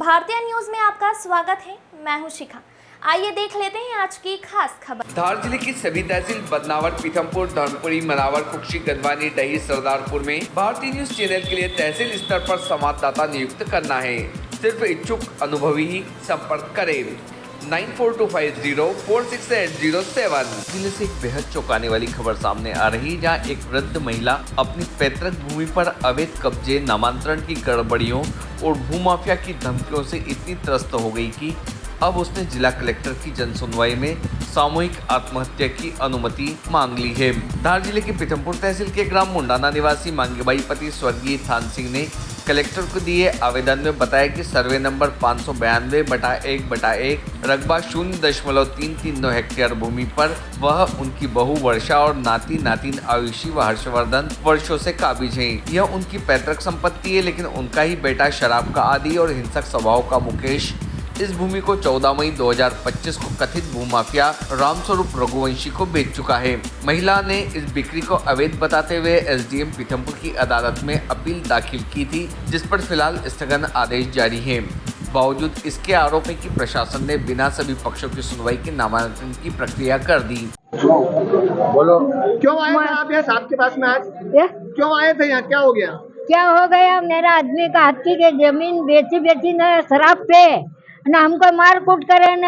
भारतीय न्यूज में आपका स्वागत है। मैं हूं शिखा। आइए देख लेते हैं आज की खास खबर। धार जिले की सभी तहसील बदनावर, पीथमपुर, धर्मपुरी, मनावर, कुक्षी, गंदवानी, डही, सरदारपुर में भारतीय न्यूज चैनल के लिए तहसील स्तर पर संवाददाता नियुक्त करना है। सिर्फ इच्छुक अनुभवी ही संपर्क करें। 9425046807। जिले से एक बेहद चौंकाने वाली खबर सामने आ रही है, जहां एक वृद्ध महिला अपनी पैतृक भूमि पर अवैध कब्जे, नामांतरण की गड़बड़ियों और भूमाफिया की धमकियों से इतनी त्रस्त हो गई कि अब उसने जिला कलेक्टर की जनसुनवाई में सामूहिक आत्महत्या की अनुमति मांग ली है। धार जिले के पीथमपुर तहसील के ग्राम मुंडाना निवासी मांगेबाई पति स्वर्गीय थान सिंह ने कलेक्टर को दिए आवेदन में बताया कि सर्वे नंबर 592/1/1 रकबा 0.339 हेक्टेयर भूमि पर वह, उनकी बहू वर्षा और नाती नातिन आयुषी व हर्षवर्धन वर्षों से काबिज हैं। यह उनकी पैतृक संपत्ति है, लेकिन उनका ही बेटा शराब का आदी और हिंसक स्वभाव का मुकेश इस भूमि को 14 मई 2025 को कथित भूमाफिया रामस्वरूप रघुवंशी को बेच चुका है। महिला ने इस बिक्री को अवैध बताते हुए एसडीएम पीथमपुर की अदालत में अपील दाखिल की थी, जिस पर फिलहाल स्थगन आदेश जारी है। बावजूद इसके आरोप है कि प्रशासन ने बिना सभी पक्षों की सुनवाई के नामांकन की प्रक्रिया कर दी। बोलो, क्यों आए थे आप यहाँ साहब के पास में आज? क्यों आए थे यहाँ? क्या हो गया? क्या हो गया? मेरा आदमी का हत्ती के जमीन बेची न शराब पे ना, हमको मार कूट करे न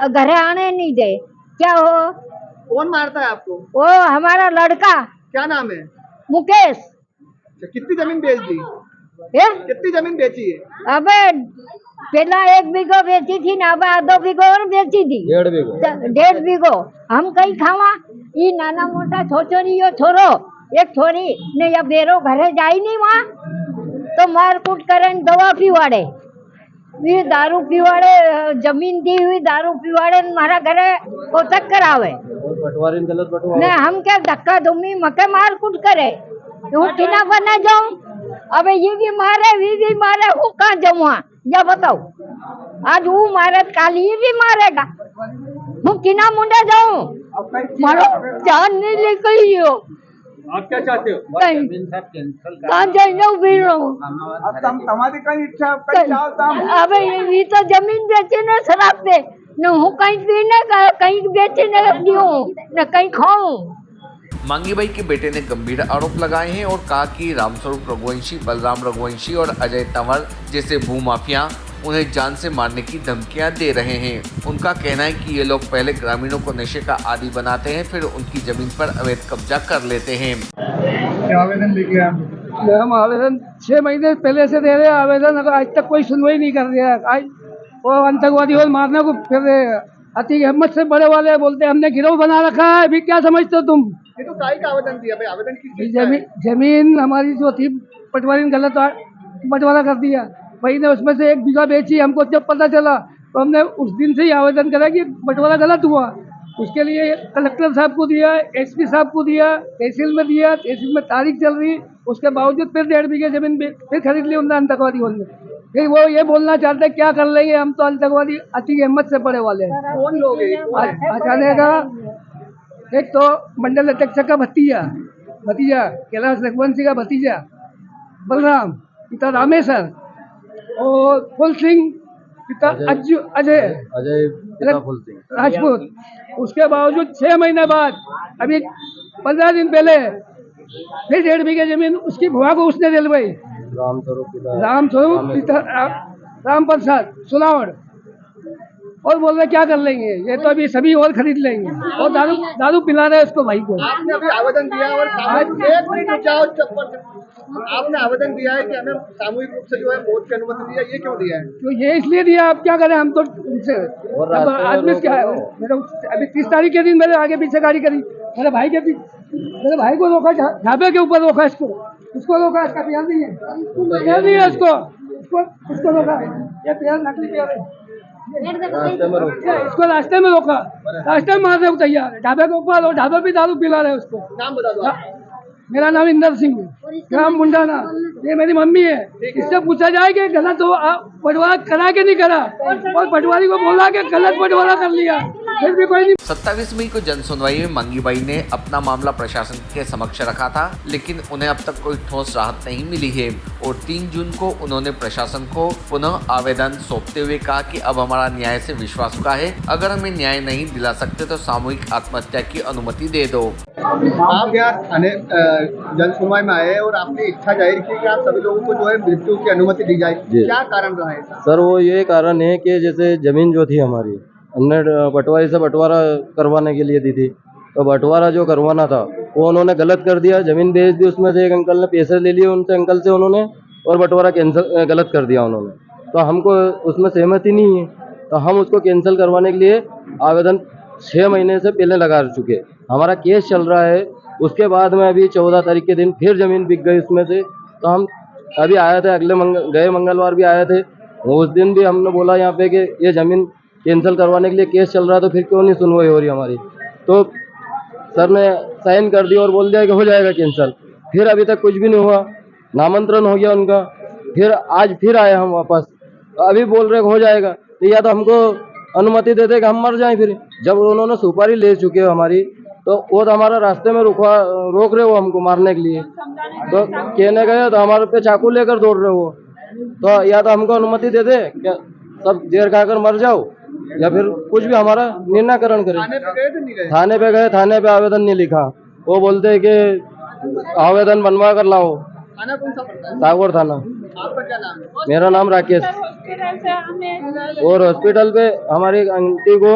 घरे आने नहीं दे। क्या हो? कौन मारता है आपको? वो हमारा लड़का। क्या नाम है? मुकेश। कितनी जमीन बेच दी? कितनी जमीन बेची है? अबे पहला 1 बीघो बेची थी ना, अब 2 बीघो और बेची थी। 1.5 बीघो हम कहीं खावा। ये नाना मोटा छोचोरी छोरो एक छोरी ने या बेरो घरे जाई नहीं वहाँ तो मार कूट करे, दवा पीवाड़े, दारू पीवाड़े, जमीन दी हुई दारू पीवाड़े मारा घरे कोतक करावे ने। हम क्या धक्का धुमी मके मार कूट करे, हूँ किना बने जाऊं? अबे ये भी मारे हूँ कहाँ जाऊँ? या बताओ, आज वो मारे काल ये भी मारेगा, हूँ किना मुंडे जाऊं? मारो जान नहीं निकली हो। आप क्या चाहते हो? अबे ये तो जमीन बेचे न शराब पे न, हूँ कहीं पीने का, कहीं बेचने दियो न कहीं खाऊं। मांगीबाई के बेटे ने गंभीर आरोप लगाए हैं और कहा कि रामस्वरूप रघुवंशी, बलराम रघुवंशी और अजय तंवर जैसे भूमाफिया उन्हें जान से मारने की धमकियां दे रहे हैं। उनका कहना है कि ये लोग पहले ग्रामीणों को नशे का आदी बनाते हैं, फिर उनकी जमीन पर अवैध कब्जा कर लेते हैं। आवेदन लेके हम आवेदन 6 महीने पहले से दे रहे हैं आवेदन, अगर आज तक कोई सुनवाई नहीं कर रहा है। आज वो आतंकवादी और मारने को फिर रहे हैं। अति हिम्मत से बड़े वाले बोलते हैं हमने गिरोह बना रखा है। अभी क्या समझते हो तुम? ये तो काहे का आवेदन दिया भाई? आवेदन की जमीन हमारी जो थी पटवारी ने गलत बंटवारा कर दिया। भाई ने उसमें से 1 बीघा बेची। हमको जब पता चला तो हमने उस दिन से ही आवेदन करा कि बंटवारा गलत हुआ। उसके लिए कलेक्टर साहब को दिया, एसपी साहब को दिया, तहसील में दिया, तहसील में तारीख चल रही। उसके बावजूद फिर 1.5 बीघे जमीन फिर खरीद ली उन्होंने आतंकवादियों ने। फिर वो ये बोलना चाहते क्या कर लेंगे, हम तो आतंकवादी अति हिम्मत से पड़े वाले हैं। कौन लोग हैं? अचानक का एक तो मंडल अध्यक्ष का भतीजा कैलाश रघुवंशी का भतीजा बलराम, पिता रामेश्वर और फुल सिंह, पिता अजय राजपूत। उसके बावजूद 6 महीने बाद अभी 15 दिन पहले फिर 1.5 बीघे जमीन उसकी भुआ को उसने दिलवाई। रामस्वरूप पिता राम प्रसाद सुनावड़, और बोल रहे क्या कर लेंगे, ये तो अभी सभी और खरीद लेंगे और दारू पिला रहे उसको भाई को। आपने अभी आवेदन दिया और आपने आवेदन दिया है कि हमें सामूहिक रूप से जो है मौत की अनुमति दिया, ये क्यों दिया है? तो ये इसलिए दिया, आप क्या करें, हम तो उनसे आदमी क्या है। मेरे अभी 30 तारीख के दिन मेरे आगे पीछे गाड़ी करी, मेरे भाई को रोका, ढाबे के ऊपर रोका, इसको रोका, इसका प्यार नहीं है, उसको रोका, ये प्यार नकली प्यार है। इसको रास्ते में रोका, रास्ते में मारने को तैयार है, ढाबे के ऊपर, और ढाबे भी दारू पिला रहे उसको। नाम बता दो। मेरा नाम इंदर सिंह है, ग्राम मुंडाना, ये मेरी मम्मी है, इससे पूछा जाए कि गलत हो बंटवारा करा के नहीं करा, और पटवारी को बोला कि गलत बंटवारा कर लिया, फिर भी कोई नहीं। 27 मई को जन सुनवाई में मंगीबाई ने अपना मामला प्रशासन के समक्ष रखा था, लेकिन उन्हें अब तक कोई ठोस राहत नहीं मिली है और 3 जून को उन्होंने प्रशासन को पुनः आवेदन सौंपते हुए कहा कि अब हमारा न्याय से विश्वास उठा है, अगर हमें न्याय नहीं दिला सकते तो सामूहिक आत्महत्या की अनुमति दे दो। आप यहाँ जन सुनवाई में आए और आपने इच्छा जाहिर की कि आप सभी लोगों को जो है मृत्यु की अनुमति दी जाए, क्या कारण रहा है? सर वो ये कारण है कि जैसे जमीन जो थी हमारी, हमने पटवारी से बंटवारा करवाने के लिए दी थी, तो बंटवारा जो करवाना था वो उन्होंने गलत कर दिया, जमीन बेच दी, उसमें से एक अंकल ने पैसे ले लिए उनसे, अंकल से उन्होंने, और बंटवारा कैंसिल गलत कर दिया उन्होंने। तो हमको उसमें सहमति नहीं है, तो हम उसको कैंसिल करवाने के लिए आवेदन 6 महीने से पहले लगा चुके। हमारा केस चल रहा है, उसके बाद में अभी 14 तारीख के दिन फिर ज़मीन बिक गई उसमें से। तो हम अभी आए थे, गए मंगलवार भी आए थे, उस दिन भी हमने बोला यहाँ पे कि ये ज़मीन कैंसिल करवाने के लिए केस चल रहा है, तो फिर क्यों नहीं सुनवाई हो रही हमारी। तो सर ने साइन कर दिया और बोल दिया कि हो जाएगा कैंसिल, फिर अभी तक कुछ भी नहीं हुआ, नामांतरण हो गया उनका, फिर आज फिर आए हम वापस, तो अभी बोल रहे हो जाएगा। तो या तो हमको अनुमति दे दे कि हम मर जाएं, फिर जब उन्होंने सुपारी ले चुके हो हमारी, तो वो तो हमारा रास्ते में रोक रहे हो हमको मारने के लिए, तो कहने गए तो हमारे पे चाकू लेकर दौड़ रहे हो। तो या तो हमको अनुमति दे दे क्या सब जहर खाकर मर जाओ, या फिर कुछ भी हमारा निराकरण करें। थाने पे गए थे नहीं गए? थाने पे गए, थाने पे आवेदन नहीं लिखा, वो बोलते हैं कि आवेदन बनवा कर लाओ। थाना कौन सा पड़ता है? सागौर थाना। आपका क्या नाम है? मेरा नाम राकेश। और हॉस्पिटल पे हमारी आंटी को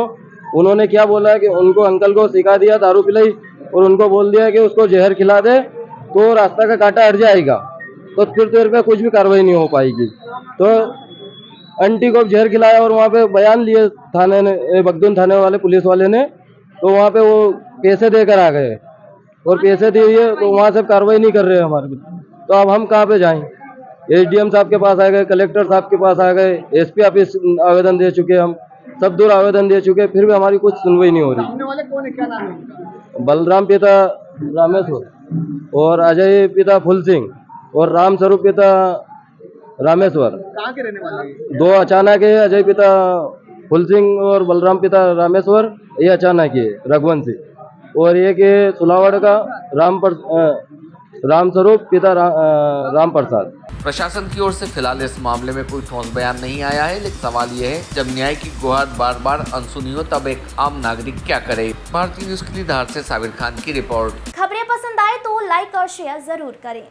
उन्होंने क्या बोला है कि उनको अंकल को सिखा दिया, दारू पिलाई, और उनको बोल दिया कि उसको जहर खिला दे तो रास्ता का कांटा हट जाएगा, तो फिर तेरे पे कुछ भी कार्रवाई नहीं हो पाएगी। तो आंटी को जहर खिलाया और वहाँ पे बयान लिए थाने ने, बगदून थाने वाले पुलिस वाले ने, तो वहाँ पे वो पैसे देकर आ गए, और पैसे दिए तो वहाँ से कार्रवाई नहीं कर रहे हमारे। तो अब हम कहाँ पे जाएं? एसडीएम साहब के पास आ गए, कलेक्टर साहब के पास आ गए, एसपी ऑफिस आवेदन दे चुके, हम सब दूर आवेदन दे चुके, फिर भी हमारी कुछ सुनवाई नहीं हो रही। सामने वाले कौन है, क्या नाम है उनका? बलराम पिता रामेश्वर और अजय पिता फुल सिंह और राम स्वरूप पिता रामेश्वर। कहाँ के रहने वाले हैं? 2 अचानक है, अजय पिता फुल सिंह और बलराम पिता रामेश्वर, ये अचानक है रघुवंशी, और एक है सुलावड़ का राम स्वरूप पिता राम प्रसाद। प्रशासन की ओर से फिलहाल इस मामले में कोई ठोस बयान नहीं आया है, लेकिन सवाल यह है जब न्याय की गुहार बार बार अनसुनी हो तब एक आम नागरिक क्या करे। भारतीय न्यूज के लिए धार से साबिर खान की रिपोर्ट। खबरें पसंद आए तो लाइक और शेयर जरूर करें।